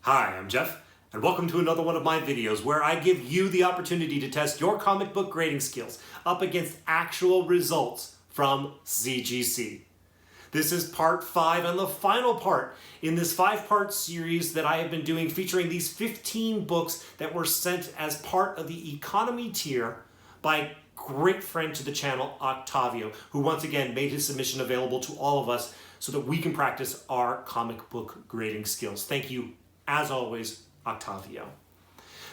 Hi, I'm Jeff, and welcome to another one of my videos where I give you the opportunity to test your comic book grading skills up against actual results from CGC. This is part 5 and the final part in this 5-part series that I have been doing featuring these 15 books that were sent as part of the economy tier by a great friend to the channel, Octavio, who once again made his submission available to all of us so that we can practice our comic book grading skills. Thank you, as always, Octavio.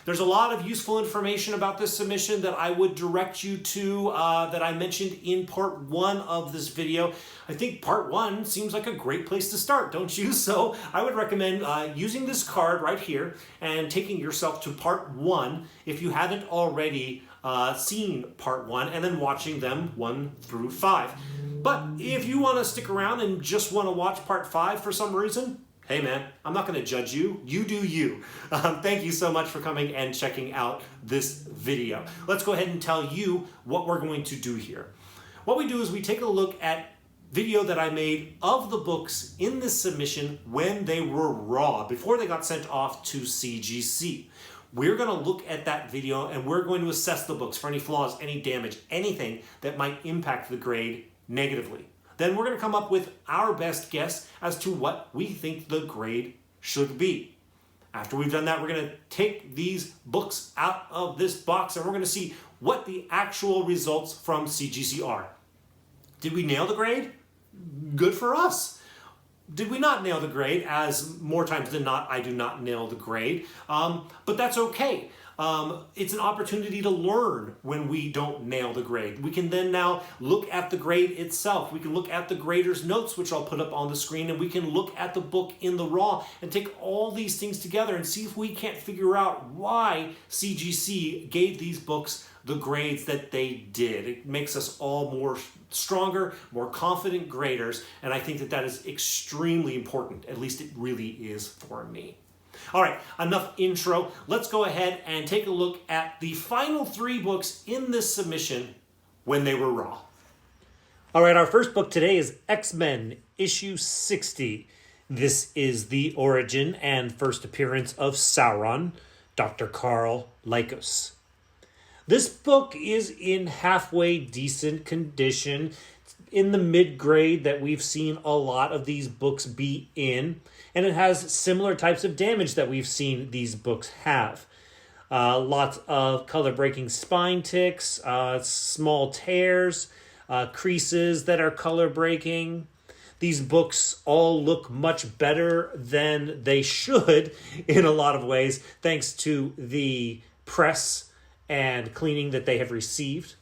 There's a lot of useful information about this submission that I would direct you to that I mentioned in part 1 of this video. I think part 1 seems like a great place to start, don't you? So I would recommend using this card right here and taking yourself to part 1 if you haven't already seen part 1 and then watching them 1 through 5. But if you want to stick around and just want to watch part 5 for some reason, hey man, I'm not going to judge you. You do you. Thank you so much for coming and checking out this video. Let's go ahead and tell you what we're going to do here. What we do is we take a look at video that I made of the books in this submission when they were raw, before they got sent off to CGC. We're going to look at that video and we're going to assess the books for any flaws, any damage, anything that might impact the grade negatively. Then we're going to come up with our best guess as to what we think the grade should be. After we've done that, we're going to take these books out of this box and we're going to see what the actual results from CGC are. Did we nail the grade? Good for us. Did we not nail the grade? As more times than not, I do not nail the grade, but that's okay. It's an opportunity to learn when we don't nail the grade. We can then now look at the grade itself. We can look at the grader's notes, which I'll put up on the screen, and we can look at the book in the raw and take all these things together and see if we can't figure out why CGC gave these books the grades that they did. It makes us all more stronger, more confident graders, and I think that that is extremely important. At least it really is for me. All right, enough intro. Let's go ahead and take a look at the final 3 books in this submission when they were raw. All right, our first book today is X-Men issue 60. This is the origin and first appearance of Sauron, Dr. Karl Lykos. This book is in halfway decent condition, in the mid-grade that we've seen a lot of these books be in, and it has similar types of damage that we've seen these books have. Lots of color-breaking spine ticks, small tears, creases that are color-breaking. These books all look much better than they should in a lot of ways, thanks to the press and cleaning that they have received.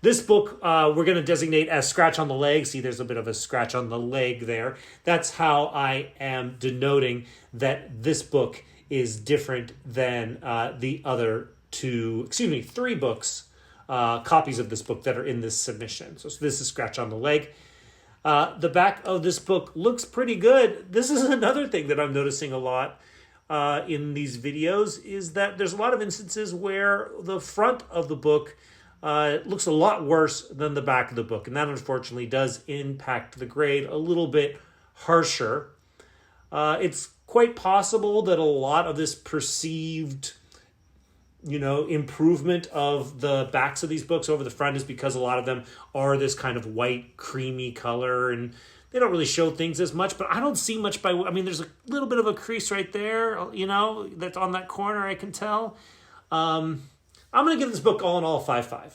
This book we're going to designate as Scratch on the Leg. See, there's a bit of a scratch on the leg there. That's how I am denoting that this book is different than the other 3 books, copies of this book that are in this submission. So this is Scratch on the Leg. The back of this book looks pretty good. This is another thing that I'm noticing a lot in these videos, is that there's a lot of instances where the front of the book looks a lot worse than the back of the book, and that unfortunately does impact the grade a little bit harsher. It's quite possible that a lot of this perceived, improvement of the backs of these books over the front is because a lot of them are this kind of white, creamy color, and they don't really show things as much, but I don't see much there's a little bit of a crease right there, that's on that corner, I can tell. I'm going to give this book all in all 5/5.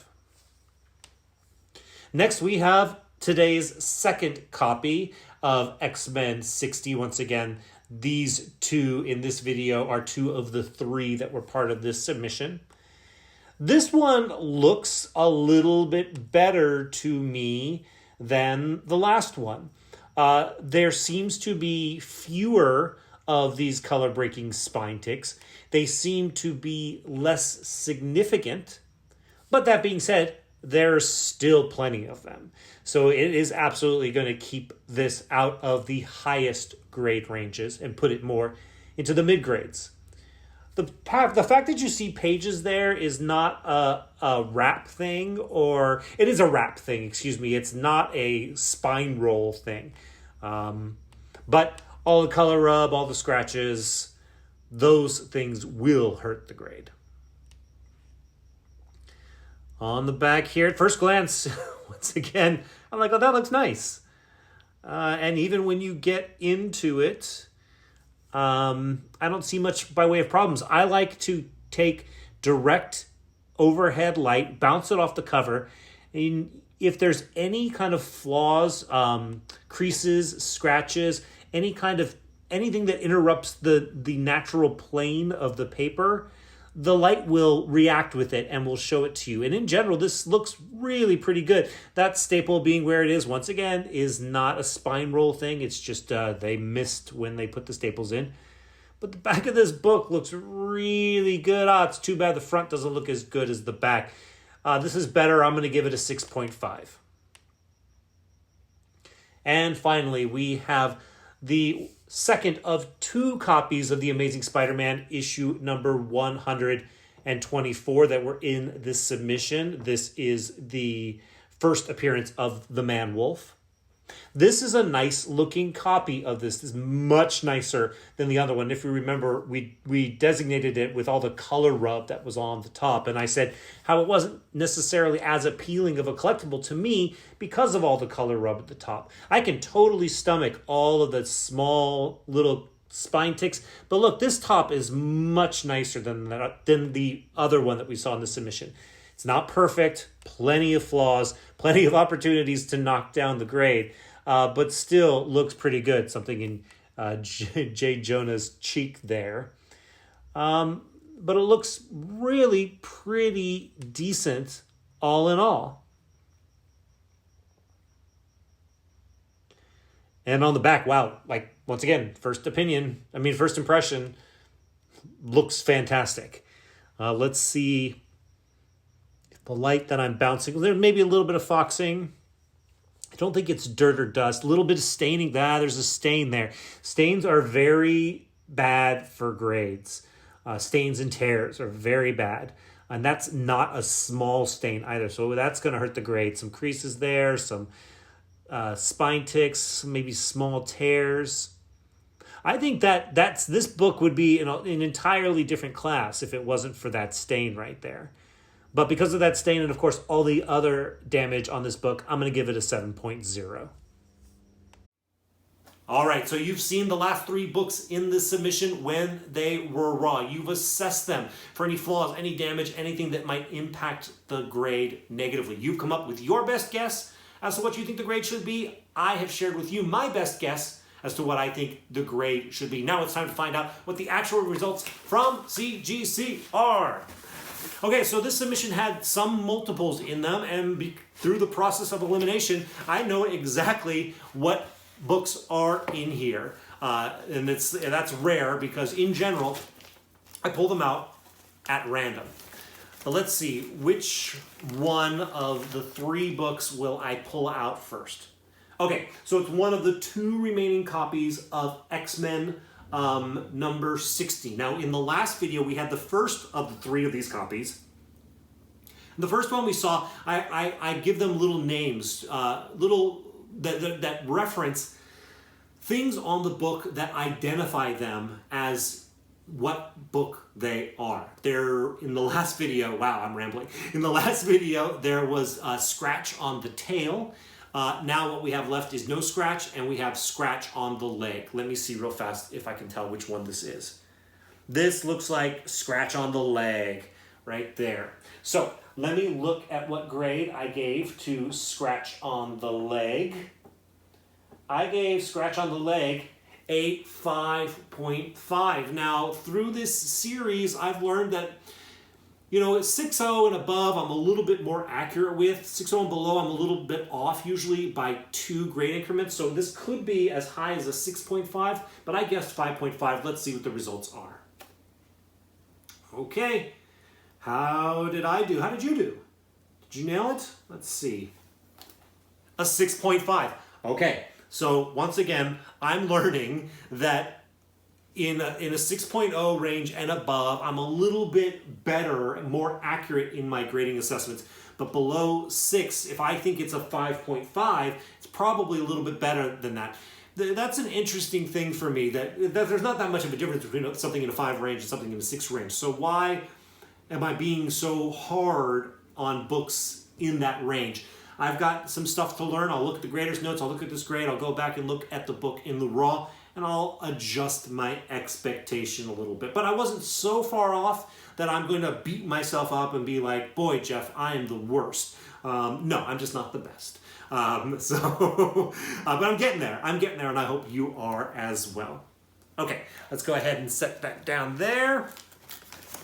Next, we have today's second copy of X-Men 60. Once again, these 2 in this video are 2 of the 3 that were part of this submission. This one looks a little bit better to me than the last one. There seems to be fewer of these color-breaking spine ticks. They seem to be less significant, but that being said, there's still plenty of them. So it is absolutely going to keep this out of the highest grade ranges and put it more into the mid-grades. The fact that you see pages there is not a wrap thing, or it is a wrap thing, excuse me. It's not a spine roll thing. But all the color rub, all the scratches, those things will hurt the grade. On the back here, at first glance, once again, I'm like, oh, that looks nice. And even when you get into it, I don't see much by way of problems. I like to take direct overhead light, bounce it off the cover, and if there's any kind of flaws, creases, scratches, anything that interrupts the natural plane of the paper, the light will react with it and will show it to you. And in general, this looks really pretty good. That staple being where it is, once again, is not a spine roll thing. It's just they missed when they put the staples in. But the back of this book looks really good. It's too bad the front doesn't look as good as the back. This is better. I'm going to give it a 6.5. And finally, we have the second of 2 copies of The Amazing Spider-Man issue number 124 that were in this submission. This is the first appearance of the Man-Wolf. This is a nice looking copy of this. This is much nicer than the other one. If you remember, we designated it with all the color rub that was on the top. And I said how it wasn't necessarily as appealing of a collectible to me because of all the color rub at the top. I can totally stomach all of the small little spine ticks. But look, this top is much nicer than the other one that we saw in the submission. It's not perfect, plenty of flaws, plenty of opportunities to knock down the grade, but still looks pretty good. Something in J. Jonah's cheek there. But it looks really pretty decent all in all. And on the back, wow, like once again, first impression, looks fantastic. Let's see. The light that I'm bouncing, there may be a little bit of foxing. I don't think it's dirt or dust. A little bit of staining. There's a stain there. Stains are very bad for grades. Stains and tears are very bad. And that's not a small stain either. So that's going to hurt the grade. Some creases there, some spine ticks, maybe small tears. I think this book would be in an entirely different class if it wasn't for that stain right there. But because of that stain and, of course, all the other damage on this book, I'm going to give it a 7.0. All right, so you've seen the last 3 books in this submission when they were raw. You've assessed them for any flaws, any damage, anything that might impact the grade negatively. You've come up with your best guess as to what you think the grade should be. I have shared with you my best guess as to what I think the grade should be. Now it's time to find out what the actual results from CGC are. Okay, so this submission had some multiples in them, and through the process of elimination, I know exactly what books are in here. And that's rare because, in general, I pull them out at random. But let's see, which one of the 3 books will I pull out first? Okay, so it's one of the 2 remaining copies of X-Men number 60. Now, in the last video, we had the first of the 3 of these copies. The first one we saw, I give them little names, that reference things on the book that identify them as what book they are. In the last video, wow, I'm rambling. In the last video, there was a scratch on the tail. Now what we have left is no scratch, and we have scratch on the leg. Let me see real fast if I can tell which one this is. This looks like scratch on the leg right there. So let me look at what grade I gave to scratch on the leg. I gave scratch on the leg a 5.5. Now, through this series, I've learned that 6.0 and above, I'm a little bit more accurate with. 6.0 and below, I'm a little bit off, usually by 2 grade increments. So this could be as high as a 6.5, but I guessed 5.5. Let's see what the results are. Okay, how did I do? How did you do? Did you nail it? Let's see. A 6.5. Okay, so once again, I'm learning that in a 6.0 range and above, I'm a little bit better, more accurate in my grading assessments. But below 6, if I think it's a 5.5, it's probably a little bit better than that. that's an interesting thing for me, that there's not that much of a difference between something in a 5 range and something in a 6 range. So why am I being so hard on books in that range? I've got some stuff to learn. I'll look at the grader's notes, I'll look at this grade, I'll go back and look at the book in the raw, and I'll adjust my expectation a little bit. But I wasn't so far off that I'm going to beat myself up and be like, boy, Jeff, I am the worst. No, I'm just not the best. But I'm getting there. And I hope you are as well. Okay, let's go ahead and set that down there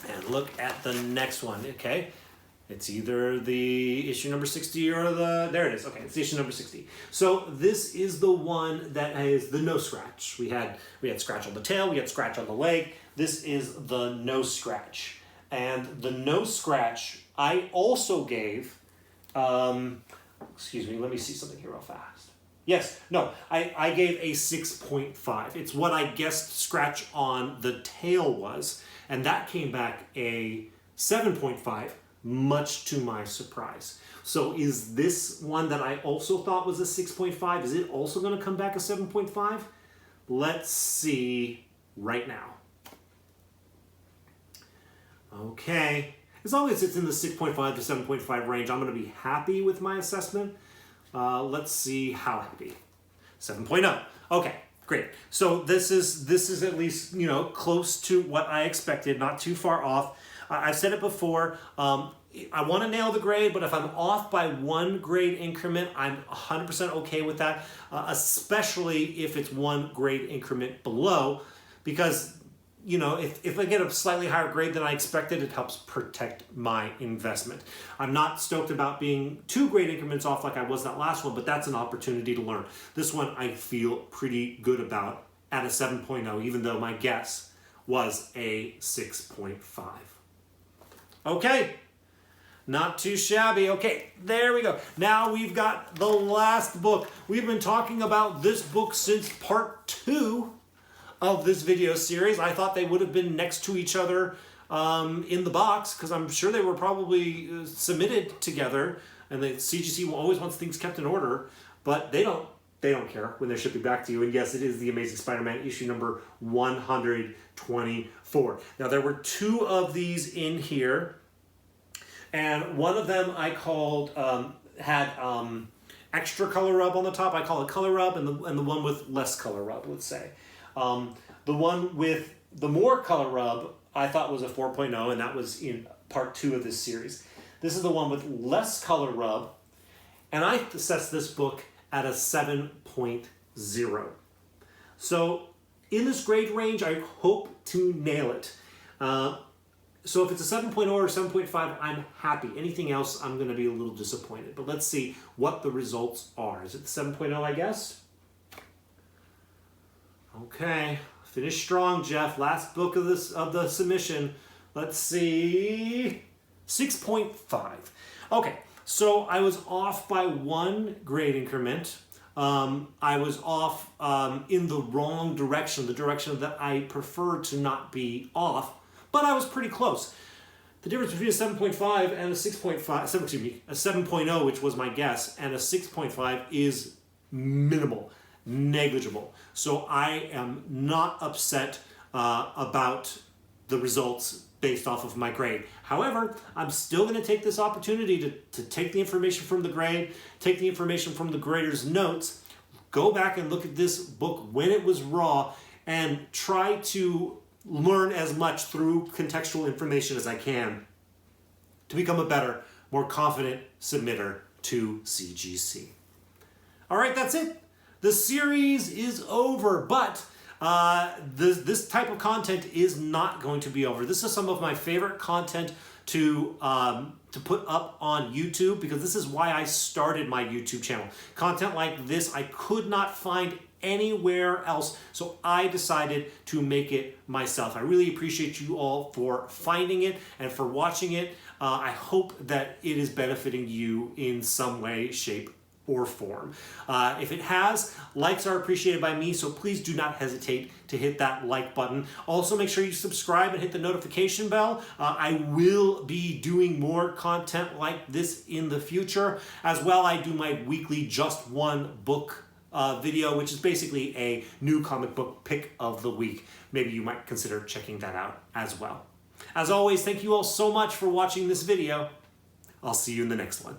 and look at the next one. Okay, it's either the issue number 60 or there it is. Okay, it's the issue number 60. So this is the one that has the no scratch. We had scratch on the tail, we had scratch on the leg. This is the no scratch. And the no scratch, I also gave, excuse me, let me see something here real fast. Yes, no, I gave a 6.5. It's what I guessed scratch on the tail was, and that came back a 7.5, much to my surprise. So is this one that I also thought was a 6.5, is it also going to come back a 7.5? Let's see right now. Okay, as long as it's in the 6.5 to 7.5 range, I'm going to be happy with my assessment. Let's see how happy. 7.0. Okay, great. So this is at least, close to what I expected, not too far off. I've said it before. I want to nail the grade, but if I'm off by 1 grade increment, I'm 100% okay with that, especially if it's 1 grade increment below, because if I get a slightly higher grade than I expected, it helps protect my investment. I'm not stoked about being 2 grade increments off like I was that last one, but that's an opportunity to learn. This one I feel pretty good about at a 7.0, even though my guess was a 6.5. Okay, not too shabby. Okay, there we go. Now we've got the last book. We've been talking about this book since part 2 of this video series. I thought they would have been next to each other in the box, because I'm sure they were probably submitted together, and the CGC always wants things kept in order, but they don't care when they're shipping back to you. And yes, it is the Amazing Spider-Man issue number 124. Now there were 2 of these in here, and one of them I called had extra color rub on the top. I call it color rub, and the one with less color rub, let's say. The one with the more color rub I thought was a 4.0, and that was in part 2 of this series. This is the one with less color rub, and I assessed this book at a 7.0. So in this grade range, I hope to nail it. So if it's a 7.0 or 7.5, I'm happy. Anything else, I'm going to be a little disappointed. But let's see what the results are. Is it the 7.0, I guess? Okay, finish strong, Jeff. Last book of the submission. Let's see, 6.5. Okay, so I was off by 1 grade increment. I was off in the wrong direction, the direction that I prefer to not be off, but I was pretty close. The difference between a 7.5 and a 6.5, a 7.0, which was my guess, and a 6.5 is minimal. Negligible. So I am not upset about the results based off of my grade. However, I'm still going to take this opportunity to take the information from the grade, take the information from the grader's notes, go back and look at this book when it was raw, and try to learn as much through contextual information as I can to become a better, more confident submitter to CGC. All right, that's it. The series is over, but this type of content is not going to be over. This is some of my favorite content to put up on YouTube, because this is why I started my YouTube channel. Content like this I could not find anywhere else, so I decided to make it myself. I really appreciate you all for finding it and for watching it. I hope that it is benefiting you in some way, shape, or form. If it has, likes are appreciated by me, so please do not hesitate to hit that like button. Also, make sure you subscribe and hit the notification bell. I will be doing more content like this in the future. As well, I do my weekly Just One Book video, which is basically a new comic book pick of the week. Maybe you might consider checking that out as well. As always, thank you all so much for watching this video. I'll see you in the next one.